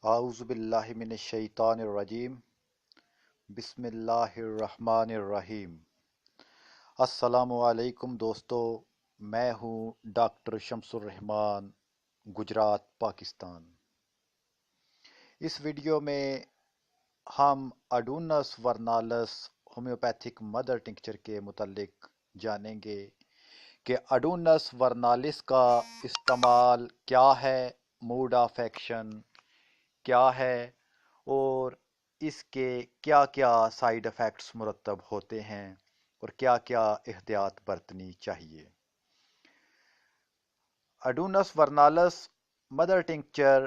اعوذ باللہ من الشیطان الرجیم بسم اللہ الرحمن الرحیم۔ السلام علیکم دوستو، میں ہوں ڈاکٹر شمس الرحمان، گجرات، پاکستان۔ اس ویڈیو میں ہم اڈونس ورنالس ہومیوپیتھک مدر ٹنکچر کے متعلق جانیں گے کہ اڈونس ورنالس کا استعمال کیا ہے، موڈ آف ایکشن کیا ہے اور اس کے کیا کیا سائیڈ ایفیکٹس مرتب ہوتے ہیں اور کیا کیا احتیاط برتنی چاہیے۔ اڈونس ورنالس مدر ٹنکچر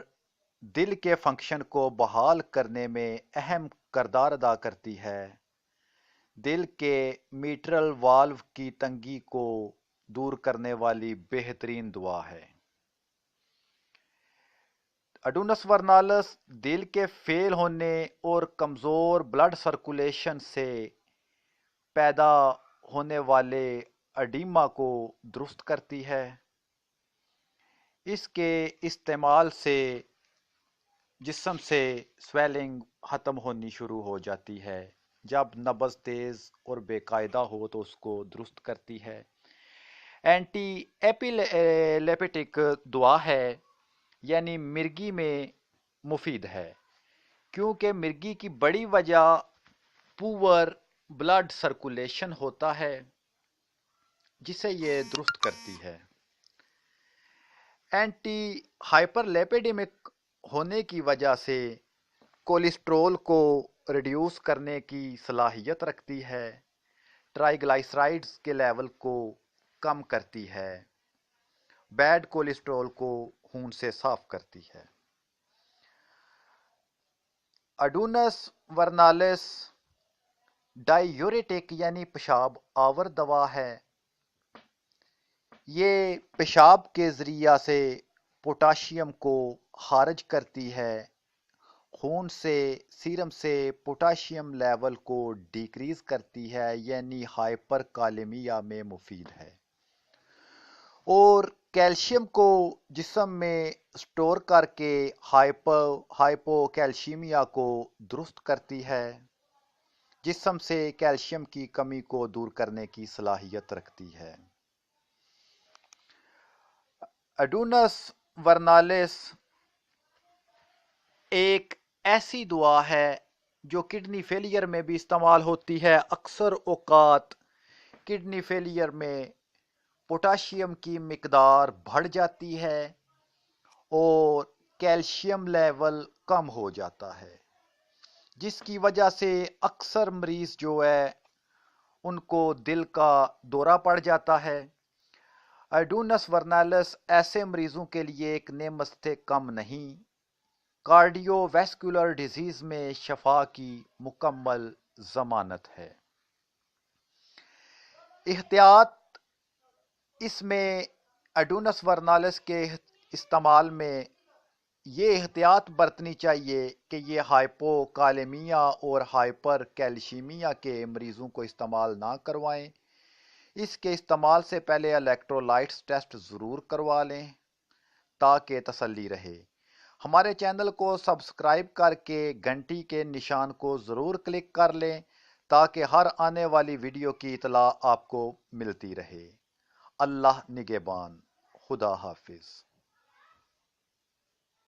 دل کے فنکشن کو بحال کرنے میں اہم کردار ادا کرتی ہے۔ دل کے میٹرل والو کی تنگی کو دور کرنے والی بہترین دوا ہے۔ اڈونس ورنالس دل کے فیل ہونے اور کمزور بلڈ سرکولیشن سے پیدا ہونے والے اڈیما کو درست کرتی ہے۔ اس کے استعمال سے جسم سے سویلنگ ختم ہونی شروع ہو جاتی ہے۔ جب نبض تیز اور بے قاعدہ ہو تو اس کو درست کرتی ہے۔ اینٹی ایپیلیپٹک دوا ہے، یعنی مرگی میں مفید ہے، کیونکہ مرگی کی بڑی وجہ پور بلڈ سرکولیشن ہوتا ہے جسے یہ درست کرتی ہے۔ اینٹی ہائپر لیپیڈیمک ہونے کی وجہ سے کولیسٹرول کو ریڈیوس کرنے کی صلاحیت رکھتی ہے، ٹرائیگلائسرائڈز کے لیول کو کم کرتی ہے، بیڈ کولیسٹرول کو خون سے صاف کرتی ہے۔ اڈونس ورنالس ڈائیوریٹک یعنی پیشاب آور دوا ہے۔ یہ پیشاب کے ذریعہ سے پوٹاشیم کو خارج کرتی ہے، خون سے سیرم سے پوٹاشیم لیول کو ڈیکریز کرتی ہے، یعنی ہائپر کالیمیا میں مفید ہے، اور کیلشیم کو جسم میں سٹور کر کے ہائپو کیلشیمیا کو درست کرتی ہے، جسم سے کیلشیم کی کمی کو دور کرنے کی صلاحیت رکھتی ہے۔ اڈونس ورنالس ایک ایسی دوا ہے جو کڈنی فیلئر میں بھی استعمال ہوتی ہے۔ اکثر اوقات کڈنی فیلئر میں پوٹاشیم کی مقدار بڑھ جاتی ہے اور کیلشیم لیول کم ہو جاتا ہے، جس کی وجہ سے اکثر مریض جو ہے ان کو دل کا دورہ پڑ جاتا ہے۔ اڈونس ورنالس ایسے مریضوں کے لیے ایک نعمت سے کم نہیں، کارڈیو ویسکولر ڈیزیز میں شفا کی مکمل ضمانت ہے۔ احتیاط اس میں اڈونس ورنالس کے استعمال میں یہ احتیاط برتنی چاہیے کہ یہ ہائپو کالیمیا اور ہائپر کیلشیمیا کے مریضوں کو استعمال نہ کروائیں۔ اس کے استعمال سے پہلے الیکٹرولائٹس ٹیسٹ ضرور کروا لیں تاکہ تسلی رہے۔ ہمارے چینل کو سبسکرائب کر کے گھنٹی کے نشان کو ضرور کلک کر لیں تاکہ ہر آنے والی ویڈیو کی اطلاع آپ کو ملتی رہے۔ اللہ نگہبان، خدا حافظ۔